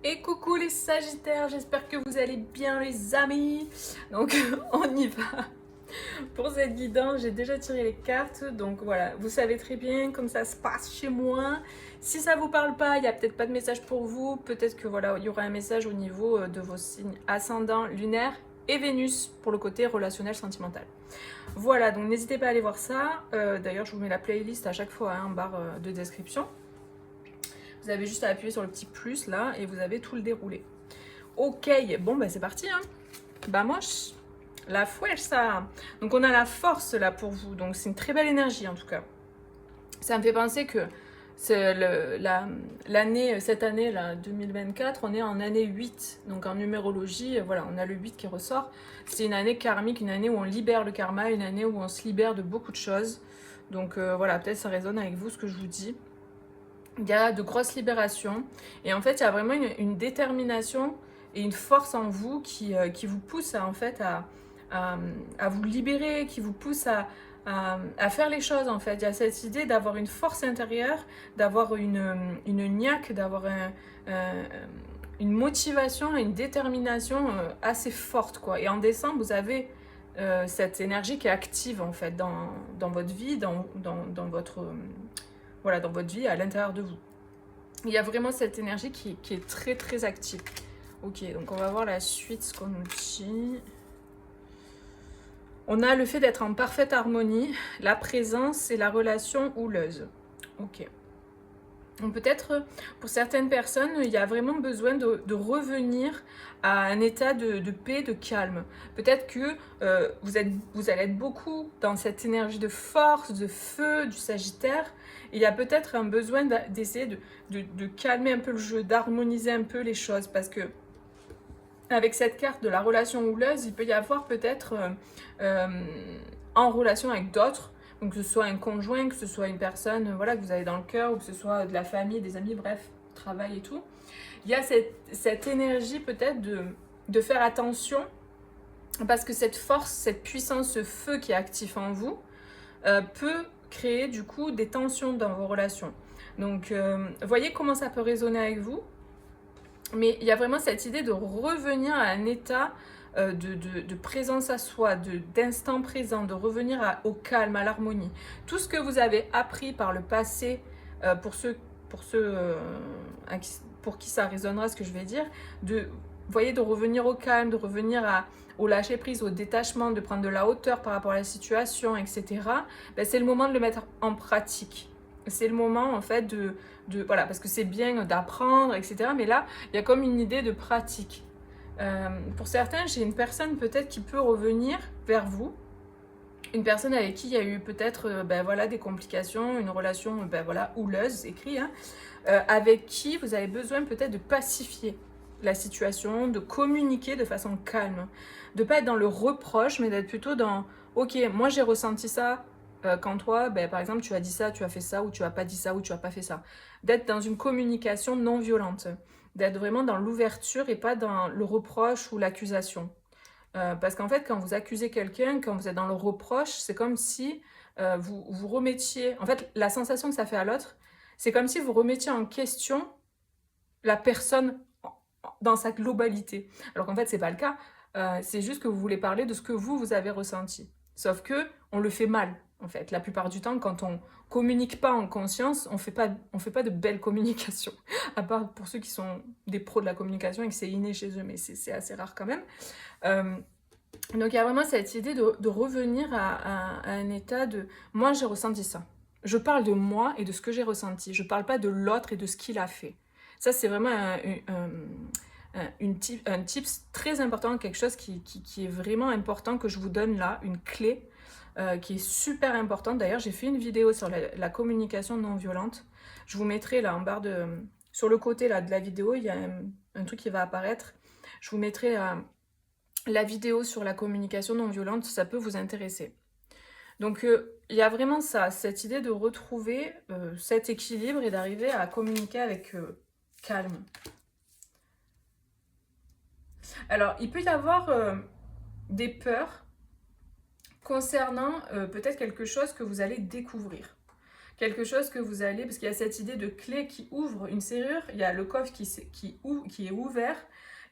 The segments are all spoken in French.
Et coucou les Sagittaires, j'espère que vous allez bien les amis. Donc on y va. Pour cette guidance, j'ai déjà tiré les cartes, donc voilà, vous savez très bien comme ça se passe chez moi. Si ça vous parle pas, il n'y a peut-être pas de message pour vous, peut-être que voilà, il y aura un message au niveau de vos signes ascendant, lunaire et Vénus pour le côté relationnel sentimental. Voilà, donc n'hésitez pas à aller voir ça. D'ailleurs, je vous mets la playlist à chaque fois en barre de description. Vous avez juste à appuyer sur le petit plus là et vous avez tout le déroulé. Ok, bon bah c'est parti hein. Vamos, la fuerza. Donc on a la force là pour vous, donc c'est une très belle énergie en tout cas. Ça me fait penser que c'est l'année, cette année là, 2024, on est en année 8. Donc en numérologie, voilà, on a le 8 qui ressort. C'est une année karmique, une année où on libère le karma, une année où on se libère de beaucoup de choses. Donc voilà, peut-être ça résonne avec vous ce que je vous dis. Il y a de grosses libérations. Et en fait, il y a vraiment une détermination et une force en vous qui vous pousse en fait à vous libérer, qui vous pousse à faire les choses en fait. Il y a cette idée d'avoir une force intérieure, d'avoir une niaque, d'avoir une motivation et une détermination assez forte quoi. Et en décembre, vous avez cette énergie qui est active en fait dans votre vie, dans votre voilà, dans votre vie, à l'intérieur de vous. Il y a vraiment cette énergie qui est très très active. Ok, donc on va voir la suite, ce qu'on nous dit. On a le fait d'être en parfaite harmonie, la présence et la relation houleuse. Ok. Donc peut-être pour certaines personnes, il y a vraiment besoin de revenir à un état de paix, de calme. Peut-être que vous allez être beaucoup dans cette énergie de force, de feu, du Sagittaire. Il y a peut-être un besoin d'essayer de calmer un peu le jeu, d'harmoniser un peu les choses. Parce que avec cette carte de la relation houleuse, il peut y avoir peut-être en relation avec d'autres, donc que ce soit un conjoint, que ce soit une personne voilà, que vous avez dans le cœur, ou que ce soit de la famille, des amis, bref, travail et tout. Il y a cette énergie peut-être de faire attention, parce que cette force, cette puissance, ce feu qui est actif en vous, peut créer du coup des tensions dans vos relations. Donc voyez comment ça peut résonner avec vous. Mais il y a vraiment cette idée de revenir à un état de présence à soi, d'instant présent, de revenir au calme, à l'harmonie. Tout ce que vous avez appris par le passé, pour ceux pour qui ça résonnera ce que je vais dire, voyez, de revenir au calme, de revenir au lâcher prise, au détachement, de prendre de la hauteur par rapport à la situation, etc. Ben, c'est le moment de le mettre en pratique. C'est le moment en fait voilà, parce que c'est bien d'apprendre, etc. Mais là, il y a comme une idée de pratique. Pour certains, j'ai une personne peut-être qui peut revenir vers vous, une personne avec qui il y a eu peut-être ben voilà, des complications, une relation ben voilà, houleuse, écrit, hein, avec qui vous avez besoin peut-être de pacifier la situation, de communiquer de façon calme, de ne pas être dans le reproche, mais d'être plutôt dans « Ok, moi j'ai ressenti ça, quand toi, ben, par exemple, tu as dit ça, tu as fait ça, ou tu n'as pas dit ça, ou tu n'as pas fait ça. » D'être dans une communication non violente, d'être vraiment dans l'ouverture et pas dans le reproche ou l'accusation. Parce qu'en fait, quand vous accusez quelqu'un, quand vous êtes dans le reproche, c'est comme si vous remettiez... En fait, la sensation que ça fait à l'autre, c'est comme si vous remettiez en question la personne dans sa globalité. Alors qu'en fait, c'est pas le cas. C'est juste que vous voulez parler de ce que vous avez ressenti. Sauf que on le fait mal, en fait. La plupart du temps, quand on communique pas en conscience, on fait pas de belles communications. À part pour ceux qui sont des pros de la communication et que c'est inné chez eux, mais c'est assez rare quand même. Donc il y a vraiment cette idée de revenir à un état de « moi j'ai ressenti ça ». Je parle de moi et de ce que j'ai ressenti. Je parle pas de l'autre et de ce qu'il a fait. Ça c'est vraiment un tips très important, quelque chose qui est vraiment important que je vous donne là, une clé qui est super importante. D'ailleurs j'ai fait une vidéo sur la communication non violente. Je vous mettrai là en barre sur le côté là, de la vidéo, il y a un truc qui va apparaître. Je vous mettrai la vidéo sur la communication non violente, ça peut vous intéresser. Donc il y a vraiment ça, cette idée de retrouver cet équilibre et d'arriver à communiquer avec calme. Alors il peut y avoir des peurs concernant peut-être quelque chose que vous allez découvrir. quelque chose que vous allez, parce qu'il y a cette idée de clé qui ouvre une serrure, il y a le coffre qui est ouvert,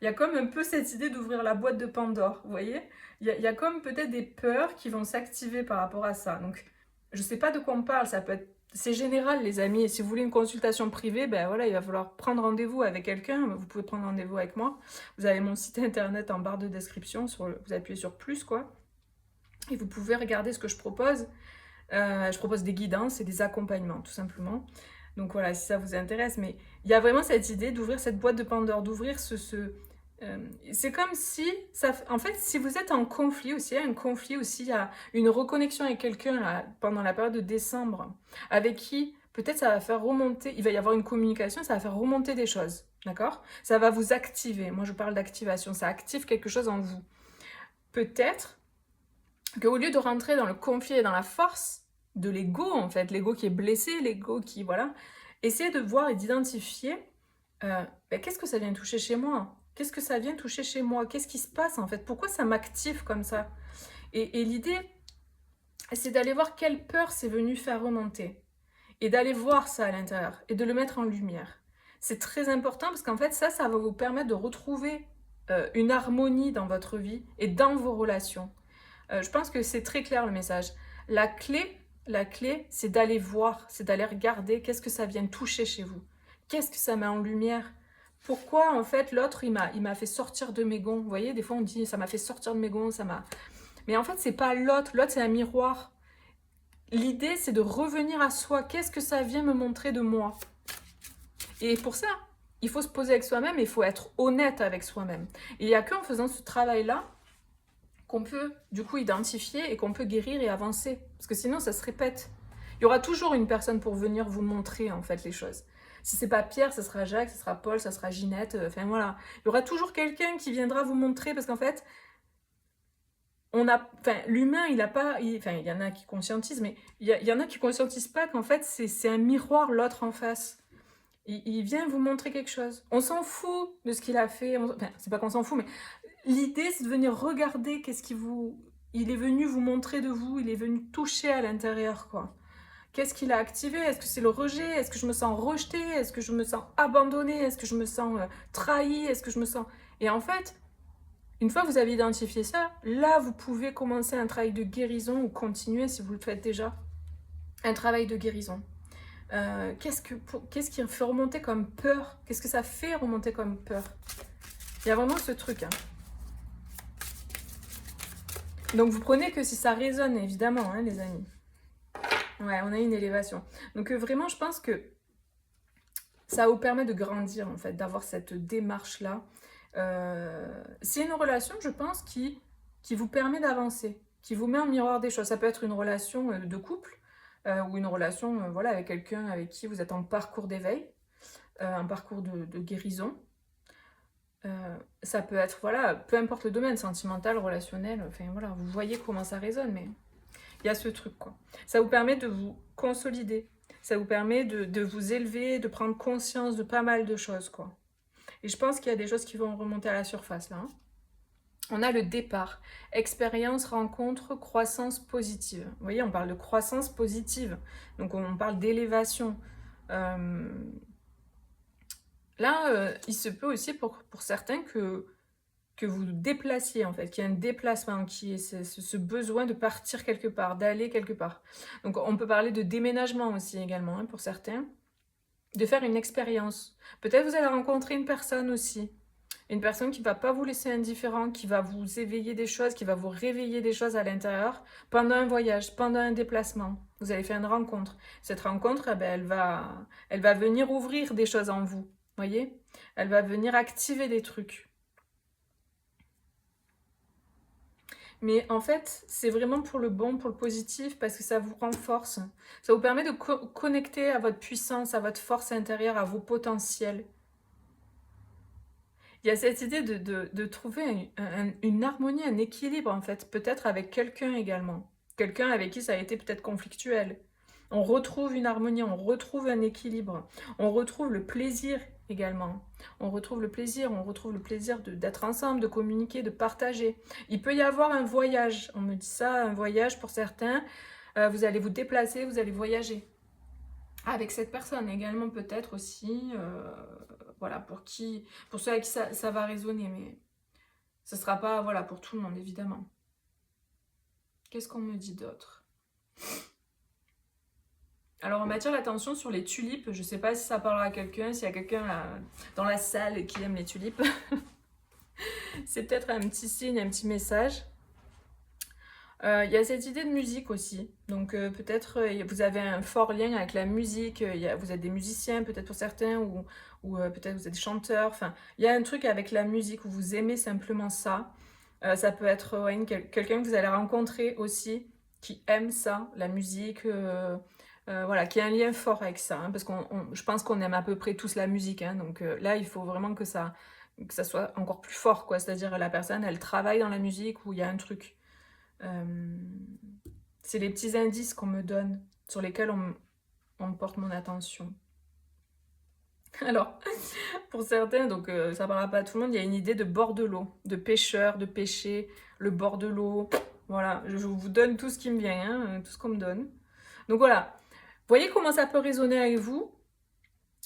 il y a comme un peu cette idée d'ouvrir la boîte de Pandore, vous voyez, il y a comme peut-être des peurs qui vont s'activer par rapport à ça. Donc, je ne sais pas de quoi on parle, ça peut être... C'est général, les amis, et si vous voulez une consultation privée, ben voilà, il va falloir prendre rendez-vous avec quelqu'un, vous pouvez prendre rendez-vous avec moi, vous avez mon site internet en barre de description, vous appuyez sur plus, quoi, et vous pouvez regarder ce que je propose. Je propose des guidances et des accompagnements, tout simplement. Donc voilà, si ça vous intéresse. Mais il y a vraiment cette idée d'ouvrir cette boîte de Pandore, d'ouvrir c'est comme si, en fait, si vous êtes en conflit aussi, il y a une reconnexion avec quelqu'un là, pendant la période de décembre, avec qui peut-être ça va faire remonter, il va y avoir une communication, ça va faire remonter des choses, d'accord? Ça va vous activer. Moi, je parle d'activation, ça active quelque chose en vous. Peut-être qu'au lieu de rentrer dans le conflit et dans la force de l'ego, en fait, l'ego qui est blessé, l'ego qui, voilà, essayez de voir et d'identifier qu'est-ce que ça vient toucher chez moi? Qu'est-ce que ça vient toucher chez moi? Qu'est-ce qui se passe, en fait? Pourquoi ça m'active comme ça? Et l'idée, c'est d'aller voir quelle peur c'est venu faire remonter. Et d'aller voir ça à l'intérieur et de le mettre en lumière. C'est très important parce qu'en fait, ça va vous permettre de retrouver une harmonie dans votre vie et dans vos relations. Je pense que c'est très clair le message. La clé, c'est d'aller voir, c'est d'aller regarder qu'est-ce que ça vient toucher chez vous. Qu'est-ce que ça met en lumière? Pourquoi, en fait, l'autre, il m'a fait sortir de mes gonds? Vous voyez, des fois, on dit, ça m'a fait sortir de mes gonds, ça m'a... Mais en fait, c'est pas l'autre. L'autre, c'est un miroir. L'idée, c'est de revenir à soi. Qu'est-ce que ça vient me montrer de moi? Et pour ça, il faut se poser avec soi-même et il faut être honnête avec soi-même. Et il n'y a qu'en faisant ce travail-là qu'on peut du coup identifier et qu'on peut guérir et avancer. Parce que sinon, ça se répète. Il y aura toujours une personne pour venir vous montrer en fait les choses. Si c'est pas Pierre, ça sera Jacques, ça sera Paul, ça sera Ginette, enfin voilà. Il y aura toujours quelqu'un qui viendra vous montrer parce qu'en fait, l'humain, il a pas... il y en a qui conscientisent, mais il y en a qui conscientisent pas qu'en fait, c'est un miroir, l'autre en face. Il vient vous montrer quelque chose. On s'en fout de ce qu'il a fait. Enfin, c'est pas qu'on s'en fout, mais l'idée, c'est de venir regarder qu'est-ce qui vous... Il est venu vous montrer de vous, il est venu toucher à l'intérieur, quoi. Qu'est-ce qu'il a activé? Est-ce que c'est le rejet? Est-ce que je me sens rejetée? Est-ce que je me sens abandonnée? Est-ce que je me sens trahie? Est-ce que je me sens... Et en fait, une fois que vous avez identifié ça, là, vous pouvez commencer un travail de guérison ou continuer, si vous le faites déjà, un travail de guérison. Qu'est-ce qui fait remonter comme peur? Qu'est-ce que ça fait remonter comme peur? Il y a vraiment ce truc, hein. Donc vous prenez que si ça résonne, évidemment, hein, les amis. Ouais, on a une élévation. Donc vraiment, je pense que ça vous permet de grandir, en fait, d'avoir cette démarche-là. C'est une relation, je pense, qui vous permet d'avancer, qui vous met en miroir des choses. Ça peut être une relation de couple, ou une relation voilà, avec quelqu'un avec qui vous êtes en parcours d'éveil, un parcours de guérison. Ça peut être, voilà, peu importe le domaine, sentimental, relationnel, enfin voilà, vous voyez comment ça résonne, mais il y a ce truc, quoi. Ça vous permet de vous consolider, ça vous permet de vous élever, de prendre conscience de pas mal de choses, quoi. Et je pense qu'il y a des choses qui vont remonter à la surface, là. Hein. On a le départ, expérience, rencontre, croissance positive. Vous voyez, on parle de croissance positive, donc on parle d'élévation. Là, il se peut aussi pour certains que vous déplaciez, en fait, qu'il y ait un déplacement, qu'il y ait ce besoin de partir quelque part, d'aller quelque part. Donc, on peut parler de déménagement aussi également, hein, pour certains, de faire une expérience. Peut-être vous allez rencontrer une personne aussi, une personne qui ne va pas vous laisser indifférent, qui va vous éveiller des choses, qui va vous réveiller des choses à l'intérieur pendant un voyage, pendant un déplacement. Vous allez faire une rencontre. Cette rencontre, eh ben, elle va venir ouvrir des choses en vous. Voyez, elle va venir activer des trucs. Mais en fait, c'est vraiment pour le bon, pour le positif, parce que ça vous renforce. Ça vous permet de connecter à votre puissance, à votre force intérieure, à vos potentiels. Il y a cette idée de trouver une harmonie, un équilibre, en fait, peut-être avec quelqu'un également. Quelqu'un avec qui ça a été peut-être conflictuel. On retrouve une harmonie, on retrouve un équilibre. On retrouve le plaisir également. On retrouve le plaisir d'être ensemble, de communiquer, de partager. Il peut y avoir un voyage, on me dit ça, un voyage pour certains. Vous allez vous déplacer, vous allez voyager. avec cette personne également peut-être aussi, voilà, pour ceux à qui ça va résonner, mais ce ne sera pas, voilà, pour tout le monde, évidemment. Qu'est-ce qu'on me dit d'autre? Alors, on m'attire l'attention sur les tulipes. Je ne sais pas si ça parlera à quelqu'un, s'il y a quelqu'un dans la salle qui aime les tulipes. C'est peut-être un petit signe, un petit message. Il y a cette idée de musique aussi. Donc, peut-être vous avez un fort lien avec la musique. Vous êtes des musiciens, peut-être pour certains, ou peut-être vous êtes chanteurs. Enfin, il y a un truc avec la musique où vous aimez simplement ça. Ça peut être quelqu'un que vous allez rencontrer aussi qui aime ça, la musique, voilà, qui a un lien fort avec ça. Parce que je pense qu'on aime à peu près tous la musique. Hein, donc là, il faut vraiment que ça soit encore plus fort, quoi. C'est-à-dire la personne, elle travaille dans la musique ou il y a un truc. C'est les petits indices qu'on me donne, sur lesquels on porte mon attention. Alors, pour certains, donc ça ne parlera pas à tout le monde, il y a une idée de bord de l'eau, de pêcheur, de pêcher, le bord de l'eau. Voilà, je vous donne tout ce qui me vient, hein, tout ce qu'on me donne. Donc voilà, voyez comment ça peut résonner avec vous.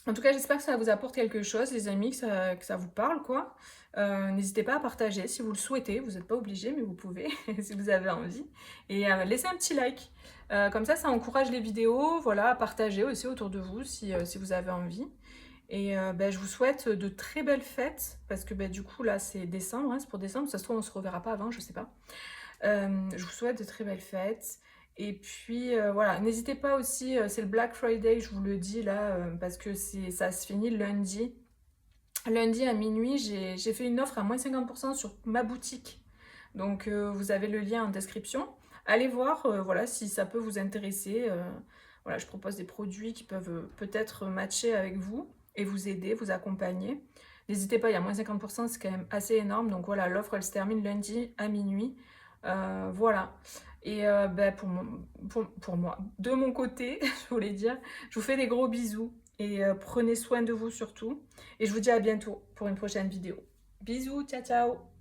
En tout cas, j'espère que ça vous apporte quelque chose, les amis, que ça vous parle, quoi. N'hésitez pas à partager si vous le souhaitez. Vous n'êtes pas obligé, mais vous pouvez, si vous avez envie. Et laissez un petit like. Comme ça encourage les vidéos. Voilà, à partager aussi autour de vous si vous avez envie. Et je vous souhaite de très belles fêtes. Parce que du coup, là, c'est décembre. Hein, c'est pour décembre. Ça se trouve, on ne se reverra pas avant, je ne sais pas. Je vous souhaite de très belles fêtes. Et puis voilà, n'hésitez pas aussi, c'est le Black Friday, je vous le dis là, parce que ça se finit lundi. Lundi à minuit, j'ai fait une offre à moins 50% sur ma boutique. Donc vous avez le lien en description. Allez voir voilà, si ça peut vous intéresser. Voilà, je propose des produits qui peuvent peut-être matcher avec vous et vous aider, vous accompagner. N'hésitez pas, il y a moins 50%, c'est quand même assez énorme. Donc voilà, l'offre elle se termine lundi à minuit. Voilà. Et pour moi, de mon côté, je voulais dire, je vous fais des gros bisous et prenez soin de vous surtout. Et je vous dis à bientôt pour une prochaine vidéo. Bisous, ciao ciao!